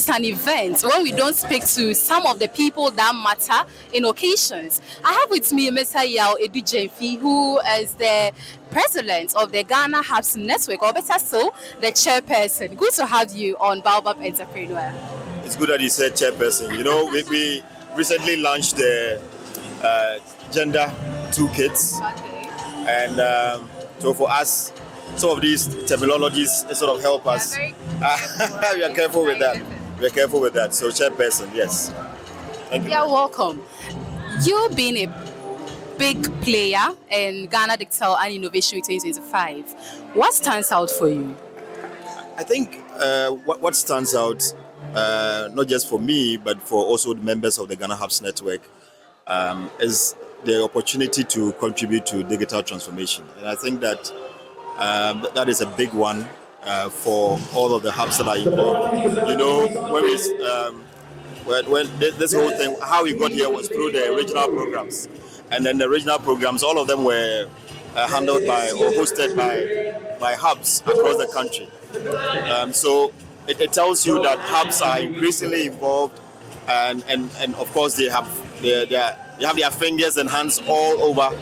an event when we don't speak to some of the people that matter in occasions. I have with me Mr. Yaw Adu Gyamfi, who is the president of the Ghana Hubs Network, or better so, the chairperson. Good to have you on Baobab Entrepreneur. It's good that you said chairperson. You know, we recently launched the gender toolkits, and so for us, some of these terminologies sort of help us. We are careful with that. We are careful with that. So chairperson, yes. Thank you. You're welcome. You being a big player in Ghana Digital and Innovation 2025, what stands out for you? I think what stands out, not just for me, but for also the members of the Ghana Hubs Network, is the opportunity to contribute to digital transformation. And I think that that is a big one for all of the hubs that are involved. You know, when this whole thing, how we got here was through the regional programs. And then the regional programs, all of them were handled by or hosted by hubs across the country. So it tells you that hubs are increasingly involved, and of course they have their fingers and hands all over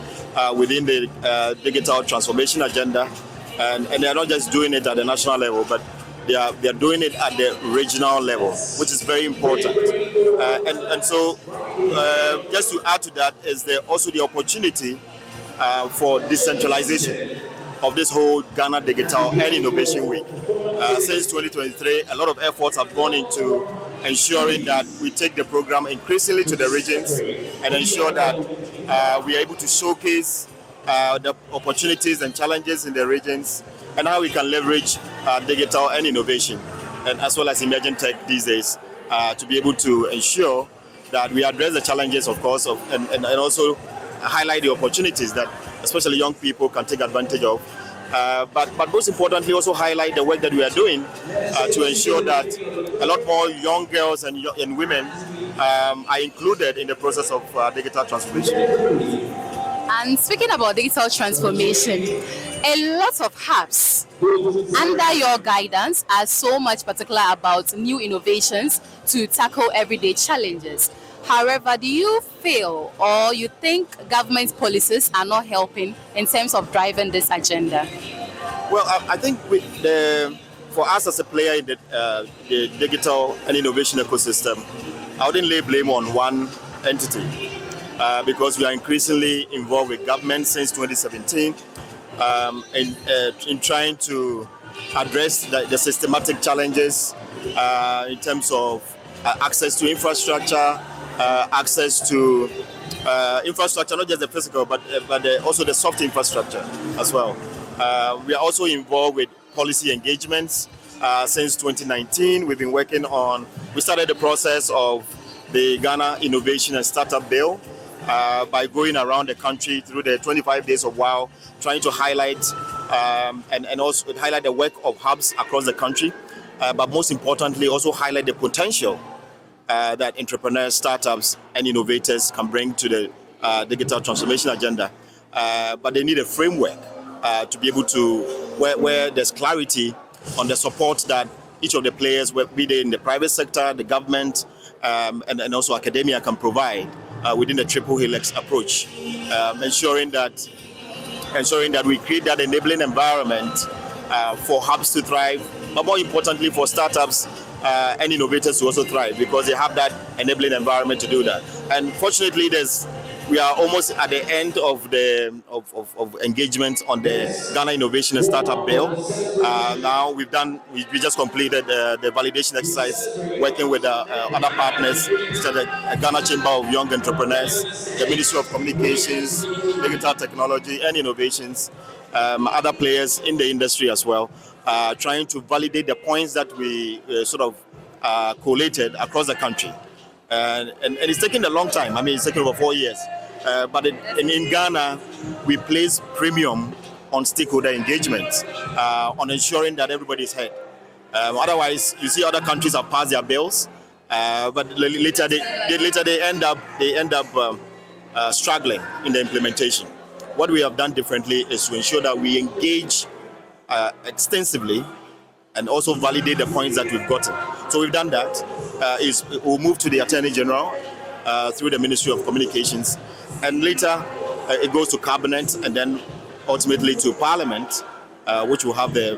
within the digital transformation agenda, and they're not just doing it at the national level, but they are doing it at the regional level, which is very important. And so just to add to that is there also the opportunity for decentralization of this whole Ghana Digital and Innovation Week. Since 2023, a lot of efforts have gone into ensuring that we take the program increasingly to the regions and ensure that we are able to showcase the opportunities and challenges in the regions and how we can leverage digital and innovation, and as well as emerging tech these days, to be able to ensure that we address the challenges, of course, and also highlight the opportunities that especially young people can take advantage of. But most importantly, also highlight the work that we are doing to ensure that a lot more young girls and women are included in the process of digital transformation. And speaking about digital transformation, a lot of hubs under your guidance are so much particular about new innovations to tackle everyday challenges. However, do you feel or you think government policies are not helping in terms of driving this agenda? Well, I think for us as a player in the digital and innovation ecosystem, I wouldn't lay blame on one entity because we are increasingly involved with government since 2017 in trying to address the systematic challenges in terms of access to infrastructure, access to infrastructure, not just the physical, but also the soft infrastructure as well. We are also involved with policy engagements since 2019. We've been working on, we started the process of the Ghana Innovation and Startup Bill by going around the country through the 25 days of WOW, trying to highlight and also highlight the work of hubs across the country, but most importantly, also highlight the potential that entrepreneurs, startups, and innovators can bring to the digital transformation agenda. But they need a framework to be able to, where there's clarity on the support that each of the players, be they in the private sector, the government, and also academia, can provide within the triple helix approach, ensuring that we create that enabling environment for hubs to thrive, but more importantly for startups and innovators to also thrive, because they have that enabling environment to do that. And fortunately, we are almost at the end of the engagement on the Ghana Innovation and Startup Bill. Now we just completed the validation exercise, working with other partners, such as the Ghana Chamber of Young Entrepreneurs, the Ministry of Communications, Digital Technology and Innovations, other players in the industry as well, trying to validate the points that we sort of collated across the country. And it's taken a long time. I mean, it's taken over 4 years. But in Ghana, we place premium on stakeholder engagement, on ensuring that everybody is heard. Otherwise, you see other countries have passed their bills, but later they end up struggling in the implementation. What we have done differently is to ensure that we engage extensively and also validate the points that we've gotten. So we've done that. We'll move to the Attorney General through the Ministry of Communications, and later it goes to Cabinet, and then ultimately to Parliament, which will have the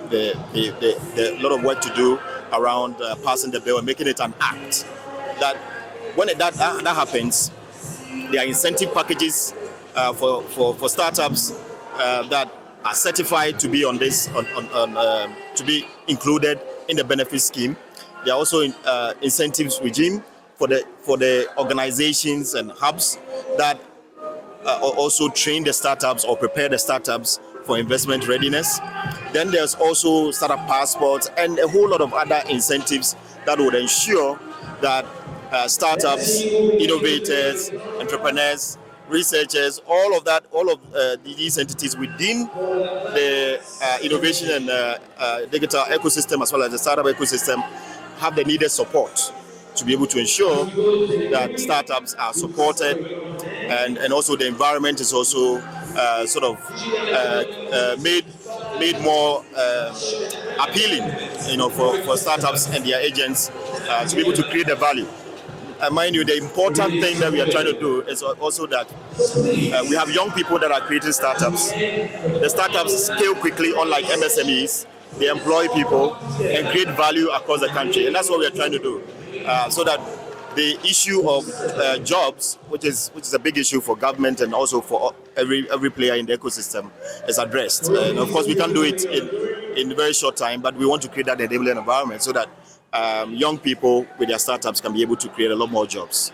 lot of work to do around passing the bill and making it an act. That when that happens, there are incentive packages for startups that are certified to be on this to be included in the benefit scheme. There are also incentives regime for the organizations and hubs that also train the startups or prepare the startups for investment readiness. Then there's also startup passports and a whole lot of other incentives that would ensure that startups, innovators, entrepreneurs, researchers, all of these entities within the innovation and digital ecosystem, as well as the startup ecosystem, have the needed support to be able to ensure that startups are supported, and also the environment is also made more appealing, for startups and their agents to be able to create the value. Mind you, the important thing that we are trying to do is also that we have young people that are creating startups. The startups scale quickly, unlike MSMEs. They employ people and create value across the country, and that's what we are trying to do, so that the issue of jobs, which is a big issue for government and also for every player in the ecosystem, is addressed. And of course, we can't do it in a very short time, but we want to create that enabling environment so that young people with their startups can be able to create a lot more jobs.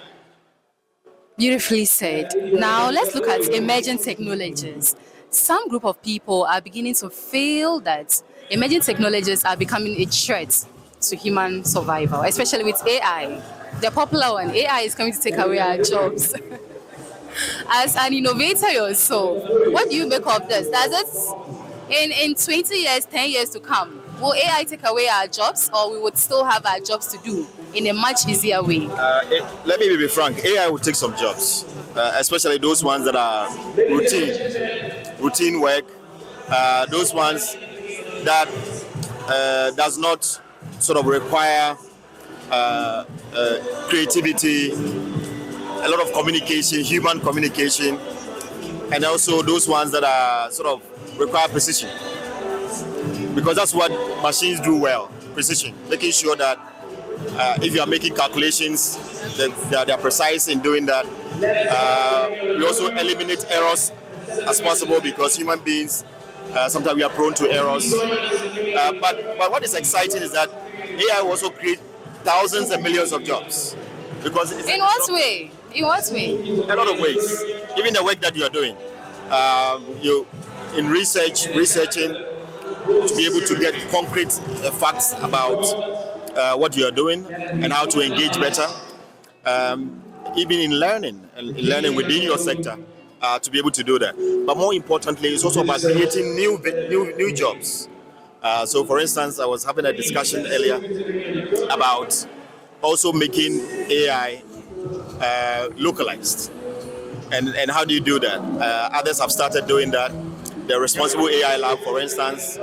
Beautifully said. Now let's look at emerging technologies. Some group of people are beginning to feel that emerging technologies are becoming a threat to human survival, especially with AI. The popular one, AI is coming to take away our jobs. As an innovator yourself, what do you make of this? Does it, in 20 years, 10 years to come, will AI take away our jobs, or we would still have our jobs to do in a much easier way? Let me be frank, AI will take some jobs, especially those ones that are routine work, those ones that does not sort of require creativity, a lot of communication, human communication, and also those ones that are sort of require precision. Because that's what machines do well, precision, making sure that if you are making calculations, that they are precise in doing that. We also eliminate errors as possible, because human beings, sometimes we are prone to errors. But what is exciting is that AI will also create thousands and millions of jobs. Because in what way? In what way? A lot of ways. Even the work that you are doing, you in researching to be able to get concrete facts about what you are doing and how to engage better. Even in learning within your sector, to be able to do that. But more importantly, it's also about creating new jobs. So, for instance, I was having a discussion earlier about also making AI localized. And how do you do that? Others have started doing that. The Responsible AI Lab, for instance,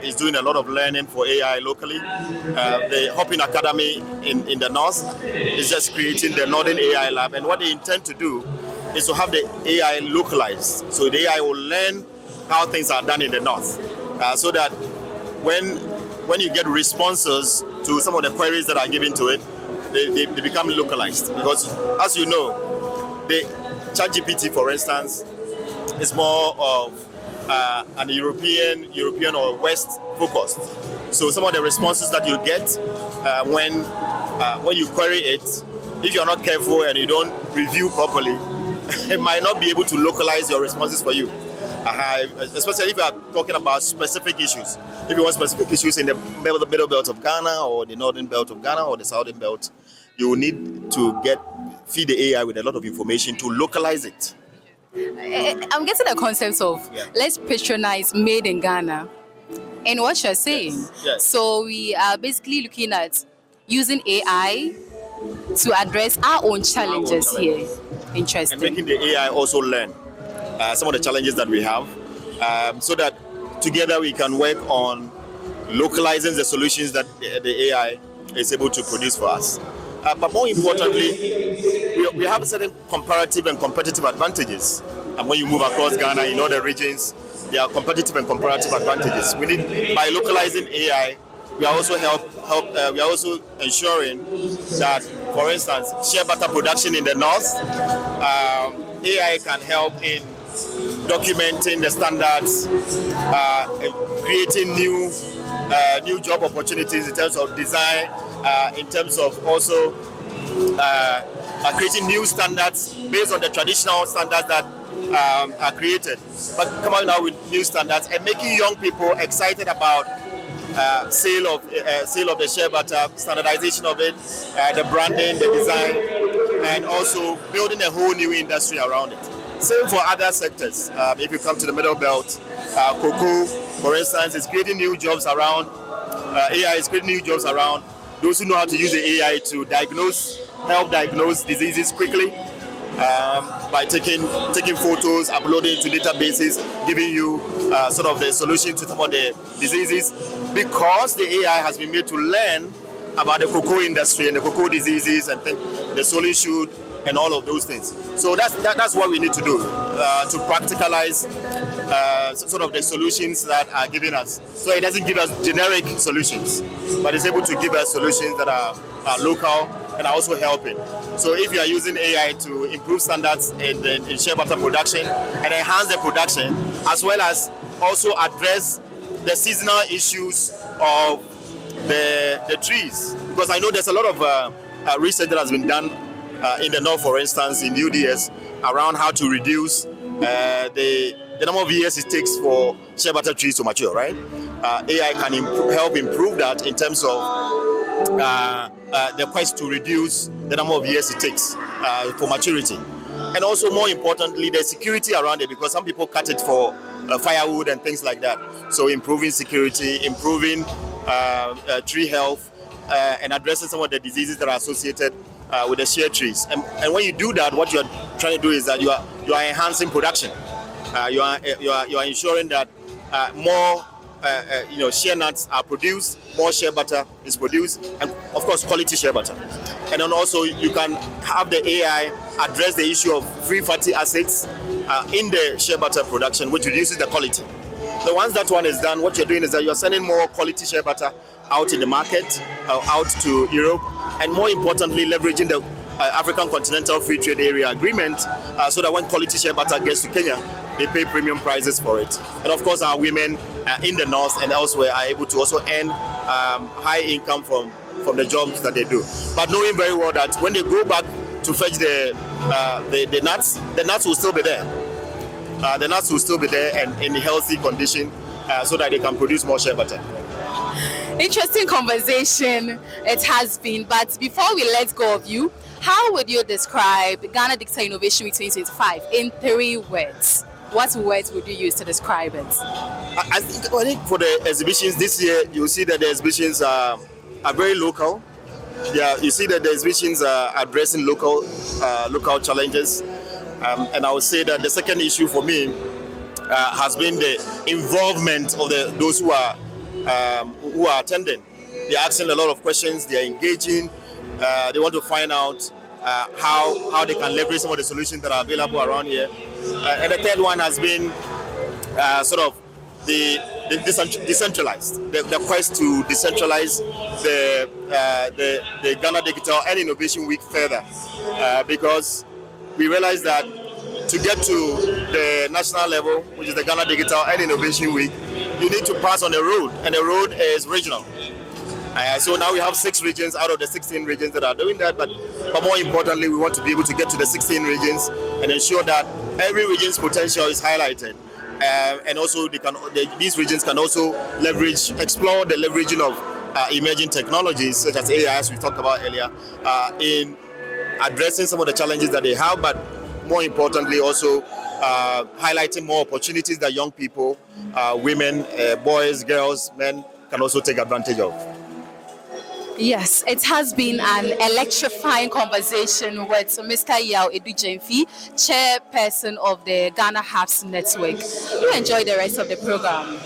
is doing a lot of learning for AI locally. The Hopin Academy in the north is just creating the Northern AI Lab. And what they intend to do is to have the AI localized. So the AI will learn how things are done in the north. So that when you get responses to some of the queries that are given to it, they become localized. Because as you know, the ChatGPT, for instance, is more of an European or West focused. So some of the responses that you get when you query it, if you're not careful and you don't review properly, it might not be able to localize your responses for you. Especially if you are talking about specific issues. If you want specific issues in the middle belt of Ghana, or the northern belt of Ghana, or the southern belt, you will need to feed the AI with a lot of information to localize it. I'm getting the concept of let's patronize made in Ghana. And what you're saying. Yes. So we are basically looking at using AI to address our own challenges here. Interesting. And making the AI also learn some of the challenges that we have, so that together we can work on localizing the solutions that the AI is able to produce for us. But more importantly, we have certain comparative and competitive advantages. And when you move across Ghana in other regions, there are competitive and comparative advantages. By localizing AI, we are also we are also ensuring that, for instance, shea butter production in the north, AI can help in documenting the standards, creating new job opportunities in terms of design, in terms of also creating new standards based on the traditional standards that are created, but coming out with new standards and making young people excited about sale of the shea butter, standardization of it, the branding, the design, and also building a whole new industry around it. Same for other sectors. If you come to the Middle Belt, cocoa, for instance, is creating new jobs around. AI is creating new jobs around those who know how to use the AI to help diagnose diseases quickly, by taking photos, uploading to databases, giving you sort of the solution to some of the diseases, because the AI has been made to learn about the cocoa industry and the cocoa diseases and the solitude and all of those things. So that's what we need to do to practicalize sort of the solutions that are giving us. So it doesn't give us generic solutions, but it's able to give us solutions that are local and are also helping. So if you are using AI to improve standards in shea butter production and enhance the production, as well as also address the seasonal issues of the trees, because I know there's a lot of research that has been done in the north, for instance, in UDS, around how to reduce the number of years it takes for shea butter trees to mature, right? AI can help improve that in terms of the quest to reduce the number of years it takes for maturity. And also, more importantly, the security around it, because some people cut it for firewood and things like that. So improving security, improving tree health, and addressing some of the diseases that are associated with the shea trees. And when you do that, what you're trying to do is that you are enhancing production. You are ensuring that more shea nuts are produced, more shea butter is produced, and of course quality shea butter. And then also you can have the AI address the issue of free fatty acids in the shea butter production, which reduces the quality. So once that one is done, what you're doing is that you're sending more quality shea butter out in the market, out to Europe, and more importantly, leveraging the African Continental Free Trade Area Agreement, so that when quality shea butter gets to Kenya, they pay premium prices for it. And of course, our women in the north and elsewhere are able to also earn high income from the jobs that they do. But knowing very well that when they go back to fetch the nuts will still be there. The nuts will still be there and in a healthy condition, so that they can produce more shea butter. Interesting conversation it has been, but before we let go of you, how would you describe Ghana Digital Innovation Week 2025 in 3 words? What words would you use to describe it? I think for the exhibitions this year, you'll see that the exhibitions are very local. Yeah, you see that the exhibitions are addressing local challenges. And I would say that the second issue for me has been the involvement of those who are attending. They're asking a lot of questions. They're engaging. They want to find out how they can leverage some of the solutions that are available around here. And the third one has been sort of the decentralized, the quest to decentralize the Ghana Digital and Innovation Week further, because we realize that to get to the national level, which is the Ghana Digital and Innovation Week, you need to pass on the road, and the road is regional. So now we have 6 regions out of the 16 regions that are doing that, but more importantly, we want to be able to get to the 16 regions and ensure that every region's potential is highlighted. And also these regions can also explore the leveraging of emerging technologies such as AI, as we talked about earlier, in addressing some of the challenges that they have, but more importantly also highlighting more opportunities that young people, women, boys, girls, men can also take advantage of. Yes, it has been an electrifying conversation with Mr. Yaw Adu Gyamfi, chairperson of the Ghana Hubs Network. You enjoy the rest of the program.